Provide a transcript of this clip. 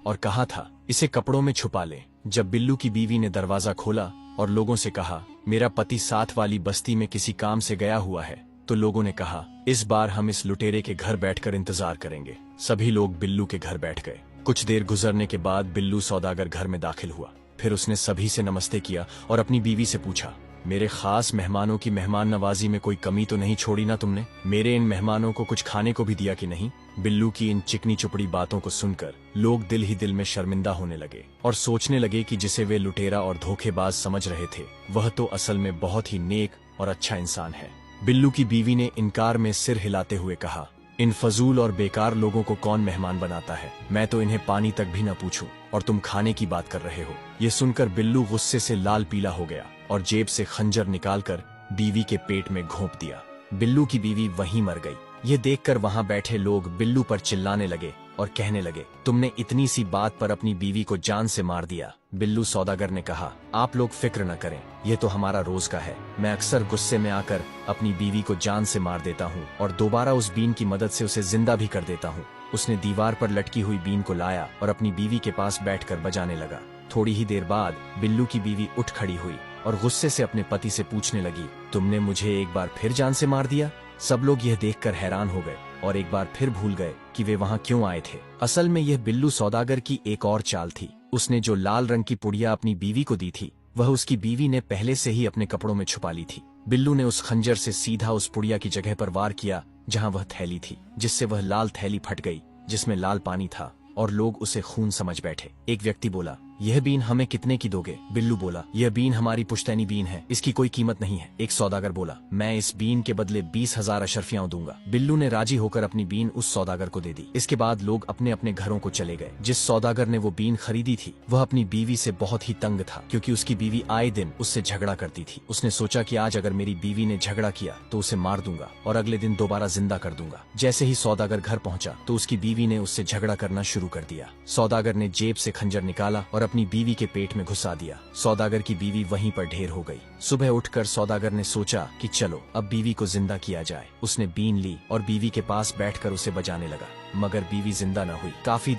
और कहा था इसे कपड़ों में छुपा ले। जब बिल्लू की बीवी ने दरवाजा खोला और लोगों से कहा मेरा पति साथ वाली बस्ती में किसी काम से गया हुआ है, तो लोगों ने कहा इस बार हम इस लुटेरे के घर बैठकर इंतजार करेंगे। सभी लोग बिल्लू के घर बैठ गए। कुछ देर गुजरने के बाद बिल्लू सौदागर घर में दाखिल हुआ। फिर उसने सभी से नमस्ते किया और अपनी बीवी से पूछा मेरे खास मेहमानों की मेहमान नवाजी में कोई कमी तो नहीं छोड़ी ना तुमने? मेरे इन मेहमानों को कुछ खाने को भी दिया कि नहीं? बिल्लू की इन चिकनी चुपड़ी बातों को सुनकर लोग दिल ही दिल में शर्मिंदा होने लगे और सोचने लगे कि जिसे वे लुटेरा और धोखेबाज समझ रहे थे वह तो असल में बहुत ही नेक और अच्छा इंसान है। बिल्लू की बीवी ने इनकार में सिर हिलाते हुए कहा इन फजूल और बेकार लोगों को कौन मेहमान बनाता है? मैं तो इन्हें पानी तक भी न पूछूं और तुम खाने की बात कर रहे हो। ये सुनकर बिल्लू गुस्से से लाल पीला हो गया और जेब से खंजर निकालकर बीवी के पेट में घोंप दिया। बिल्लू की बीवी वहीं मर गई। ये देखकर वहां बैठे लोग बिल्लू पर चिल्लाने लगे और कहने लगे तुमने इतनी सी बात पर अपनी बीवी को जान से मार दिया। बिल्लू सौदागर ने कहा आप लोग फिक्र न करें, ये तो हमारा रोज का है। मैं अक्सर गुस्से में आकर अपनी बीवी को जान से मार देता हूँ और दोबारा उस बीन की मदद से उसे जिंदा भी कर देता हूँ। उसने दीवार पर लटकी हुई बीन को लाया और अपनी बीवी के पास बैठकर बजाने लगा। थोड़ी ही देर बाद बिल्लू की बीवी उठ खड़ी हुई और गुस्से से अपने पति से पूछने लगी तुमने मुझे एक बार फिर जान से मार दिया? सब लोग यह देखकर हैरान हो गए और एक बार फिर भूल गए कि वे वहां क्यों आए थे। असल में यह बिल्लू सौदागर की एक और चाल थी। उसने जो लाल रंग की पुड़िया अपनी बीवी को दी थी वह उसकी बीवी ने पहले से ही अपने कपड़ों में छुपा ली थी। बिल्लू ने उस खंजर से सीधा उस पुड़िया की जगह पर वार किया जहां वह थैली थी, जिससे वह लाल थैली फट गई जिसमें लाल पानी था और लोग उसे खून समझ बैठे। एक व्यक्ति बोला यह बीन हमें कितने की दोगे? बिल्लू बोला यह बीन हमारी पुश्तैनी बीन है, इसकी कोई कीमत नहीं है। एक सौदागर बोला मैं इस बीन के बदले 20,000 अशरफियां दूंगा। बिल्लू ने राजी होकर अपनी बीन उस सौदागर को दे दी। इसके बाद लोग अपने अपने घरों को चले गए। जिस सौदागर ने वो बीन खरीदी थी वह अपनी बीवी से बहुत ही तंग था, क्योंकि उसकी बीवी आए दिन उससे झगड़ा करती थी। उसने सोचा कि आज अगर मेरी बीवी ने झगड़ा किया तो उसे मार दूंगा और अगले दिन दोबारा जिंदा कर दूंगा। जैसे ही सौदागर घर पहुंचा तो उसकी बीवी ने उससे झगड़ा करना शुरू कर दिया। सौदागर ने जेब से खंजर निकाला और अपनी बीवी के पेट में घुसा दिया। सौदागर की बीवी वहीं पर ढेर हो गई। सुबह उठकर सौदागर ने सोचा कि चलो अब बीवी को जिंदा किया जाए। उसने बीन ली और बीवी के पास बैठकर उसे बजाने लगा, मगर बीवी जिंदा न हुई। काफी